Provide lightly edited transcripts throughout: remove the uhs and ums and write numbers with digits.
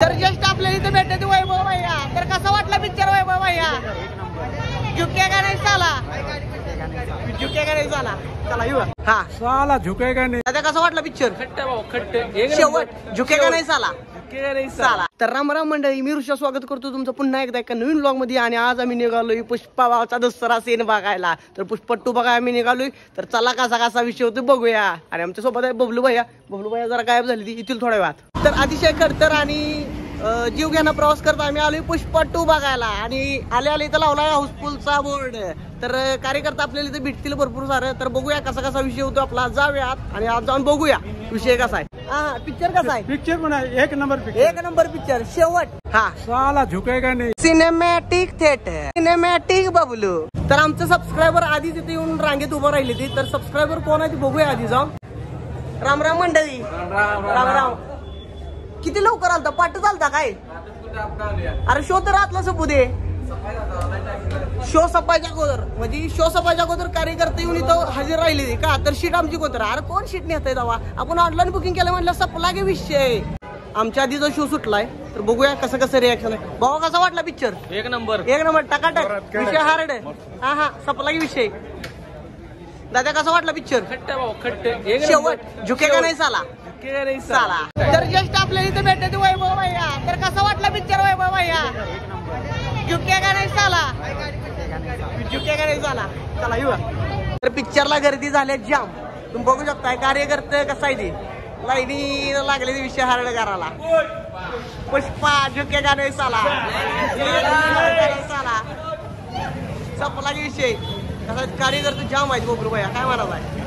तर जस्ट आपल्याला इथे भेटते वैभव भैया. तर कसा वाटला पिक्चर वैभव भैया? झुकेगा नहीं साला, झुकेगा नहीं साला. चला येऊ. हा साला झुकेगा नाही. आता कसा वाटला पिक्चर? खट्टे भाऊ खट्टे. शेवट झुकेगा नाही साला. साला. तर राम राम मंडळी, मी ऋषा स्वागत करतो तुमचं पुन्हा एकदा एका नवीन ब्लॉग मध्ये. आणि आज आम्ही निघालोय पुष्पा भावचा दसरा सीन बघायला. तर पुष्पा 2 बघायला आम्ही निघालोय. तर चला कसा कसा विषय होतो बघूया. आणि आमच्या सोबत आहे बबलू भैया. बबलू भैया जरा गायब झाली ती, येतील थोड्या वेळात. तर अतिशय खडतर आणि जीव घ्याना प्रवास करता आम्ही आलोय पुष्पा 2 बघायला. आणि आले आले इथं लावलाय हाऊसफुलचा बोर्ड. तर कार्यकर्ता आपल्याला इथे भेटतील भरपूर सारं. तर बघूया कसा कसा विषय होतो आपला. जाऊयात आणि आज जाऊन बघूया विषय कसा आहे. हा पिक्चर कसा आहे? पिक्चर पण आहे एक नंबर पिक्चर. एक नंबर पिक्चर शेवट. हा साला झुकेगा नाही. Cinematic theatre, cinematic Bablu. तर आमचं सबस्क्रायबर आधीच इथे येऊन रांगेत उभं राहिले ती. तर सबस्क्रायबर कोण आहे ते बघूया आधी जाऊन. राम राम मंडळी. राम राम. किती लवकर आलता? पाठ चालता काय? अरे शो तर रातला सपू दे. शो सपायच्या अगोदर म्हणजे शो सपायच्या अगोदर कार्यकर्ते येऊन इथं हजर राहिले का? तर शीट आमची कोणतर. अरे कोण शीट नेताय जावा? आपण ऑनलाईन बुकिंग केलं म्हटलं सपला गे विषय. आमच्या आधीचा शो सुटलाय. तर बघूया कसं कसं रिॲक्शन आहे. भाऊ कसा वाटला पिक्चर? एक नंबर. एक नंबर टकाटक. विषय हार्ड. हा हा सपला गे विषय. दादा कसा वाटला पिक्चर? खट्टे भाऊ खट्टे. शेवट झुकेगा नाही साला. साला. तर जस्ट आपल्याला इथे भेटते वैभव भैया. तर कसा वाटला पिक्चर वैभव भैया? झुकेगा नाही साला, झुकेगा नाही साला. चला येऊ. तर पिक्चरला गर्दी झाल्या जाम. तुम्ही बघू शकताय कार्यकर्ते कसा आहे ती लाईनी लागलेली विषय हार्ड करायला. पुष्पा झुकेगा नाही साला, साला सपला की विषय. कसा कार्यकर्ते जाम आहेत बबलू भैया. काय म्हणाला आहे?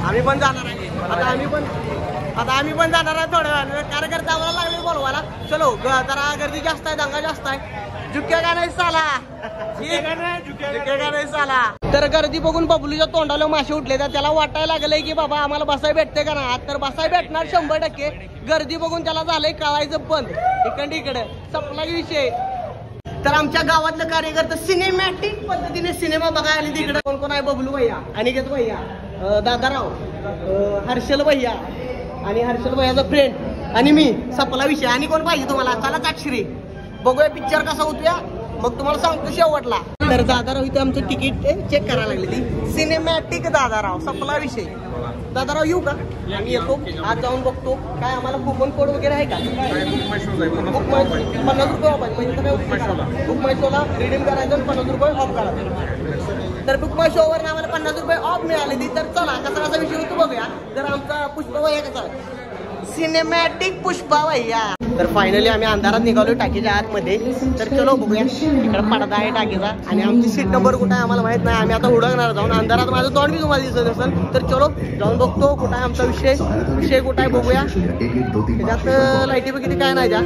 आम्ही पण जाणार आहे. आता आम्ही पण जाणार आहे थोड्या वेळाने. कार्यकर्ते आम्हाला लागले बोलवायला. चलो जरा गर्दी जास्त आहे, दंगा जास्त आहे. झुकेगा नाही साला, झुकेगा नाही साला. तर गर्दी बघून बबलूच्या तोंडाला मासे उठले. तर त्याला वाटायला लागलंय की बाबा आम्हाला बसाय भेटते का ना? तर बसाय भेटणार 100%. गर्दी बघून त्याला झालंय कळायचं बंद. इकडे सपला विषय. तर आमच्या गावातलं कार्यकर्ते सिनेमॅटिक पद्धतीने सिनेमा बघायला आले तिकडे. कोण कोण आहे? बबलू भैया, अनिकेत भैया, दादाराव, हर्षल भैया आणि हर्षल भैयाचा फ्रेंड आणि मी. सपला विषय. आणि कोण पाहिजे तुम्हाला? चला चाक्षरी बघूया पिक्चर कसा होतोया. मग तुम्हाला सांगतो शेवटला. तर दादाराव इथे आमचं तिकीट चेक करायला लागले ती. सिनेमॅटिक दादाराव सपला विषय. दादाराव येऊ का? आम्ही येतो आज जाऊन बघतो. काय आम्हाला कुपन कोड वगैरे आहे का? 50 रुपये ऑफ आहे. म्हणजे बुक माय शोला रिडीम करायचं 50 रुपये ऑफ करायचं. तर बुक माय शोवर आम्हाला 50 रुपये ऑफ मिळाले ती. तर चला कसा कसा विषय होतो बघूया. तर आमचा पुष्पा भैया कसा सिनेमॅटिक पुष्पा भैया. तर फायनली आम्ही अंधारात निघालो टाकीच्या आतमध्ये. तर चलो बघूया. इकडे पडदा आहे टाकीचा आणि आमची सीट नंबर कुठं आहे आम्हाला माहित नाही. आम्ही आता हुडकणार जाऊन. अंधारात माझं तोंड बी तुम्हाला दिसत असेल. तर चलो जाऊन बघतो कुठं आहे आमचा विषय कुठं आहे बघूया. त्याच्यात लाईटी किती काय नाही त्या.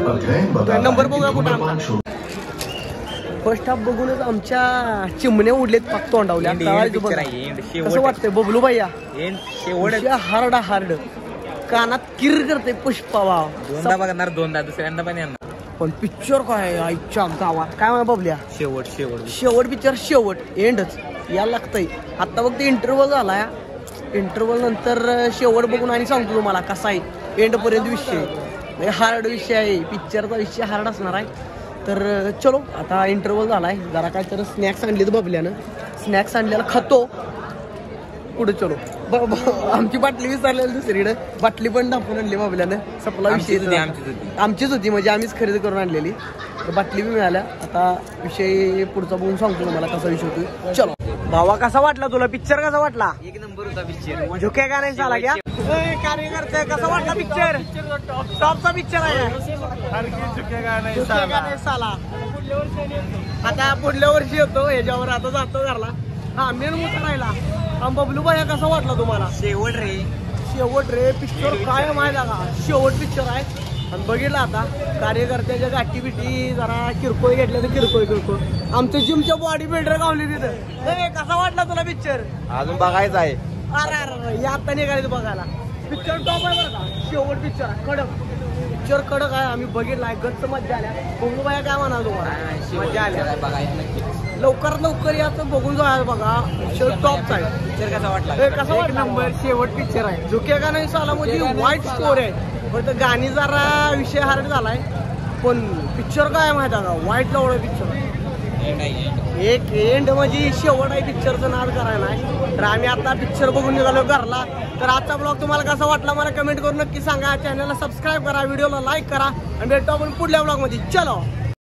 नंबर बघूया कुठं आमचा. फर्स्ट हाफ बघूनच आमच्या चिमण्या उडलेत पाक तोंडावल्या. कसं वाटतंय बबलू भैया? हार्ड कानात किर करते पुष्पा भाव. दोनदा बघणार, दोनदा दुसऱ्यांदा पण येणार. पण पिक्चर काय आईच्या गावात काय म्हणा बबल्या? शेवट पिक्चर शेवट एंडच या लागतंय. आता बघ ते इंटरव्हल झालाय. इंटरव्हल नंतर शेवट बघून आणि सांगतो तुम्हाला कसा आहे एंड पर्यंत विषय. हार्ड विषय आहे. पिक्चरचा विषय हार्ड असणार आहे. तर चलो आता इंटरव्हल झालाय. जरा काय तर स्नॅक्स आणले तर बबल्यानं. स्नॅक्स आणलेला खातो पुढे. चलो आमची बाटली विसरलेली दुसरीकडे. बाटली पण टाकून आणली बाबल्यानं. सपला विषय. आमचीच होती म्हणजे आम्हीच खरेदी करून आणलेली. तर बाटली बी मिळाल्या. आता विषय पुढचा बघून सांगतो तुम्हाला कसा विषय होतो. चलो भावा कसा वाटला तुला पिक्चर? कसा वाटला? एक नंबर होता पिक्चर. झुकेगा नाही साला क्या? कार्यकर्ते कसा वाटला पिक्चर? टॉपचा पिक्चर आहे. झुकेगा नाही साला. आता पुढल्या वर्षी येतो ह्याच्यावर. आता जातो घरला. हा मेन मुद्दा राहिला. बबलू भैया कसा वाटला तुम्हाला? शेवट रे पिक्चर काय माहिती का? शेवट पिक्चर आहे. आणि बघितलं आता कार्यकर्त्याच्या गाठी बिटी जरा किरकोळ घेतल्या तर किरकोळ. आमच्या जिमच्या बॉडी बिल्डर गावली तिथं. कसा वाटला तुला पिक्चर? अजून बघायचं आहे. अरे या आता निघाले बघायला. पिक्चर टॉप आहे बरं का. शेवट पिक्चर आहे कडक. पिक्चर कडक आहे. आम्ही बघितलाय. गच्च मजा आल्या. बबलू भैया काय म्हणा तुम्हाला? मजा आल्या. लवकर याचं बघून जायला बघा. टॉपचा आहे. पिक्चर कसा वाटला? कसा वाटला? नंबर शेवट पिक्चर आहे. झुकेगा नाही साला म्हणजे वाईट स्कोर आहे. फक्त गाणी जरा विषय हार्ड झालाय. पण पिक्चर काय माहिती आहे का, वाईट लावलं पिक्चर. एक एंड म्हणजे शेवट आहे, पिक्चरचं नाद करायला नाही. तर आम्ही आता पिक्चर बघून निघालो घरला. तर आजचा ब्लॉग तुम्हाला कसा वाटला मला कमेंट करून नक्की सांगा. चॅनलला सबस्क्राईब करा, व्हिडिओला लाईक करा आणि भेटतो आपण पुढल्या ब्लॉगमध्ये. चलो.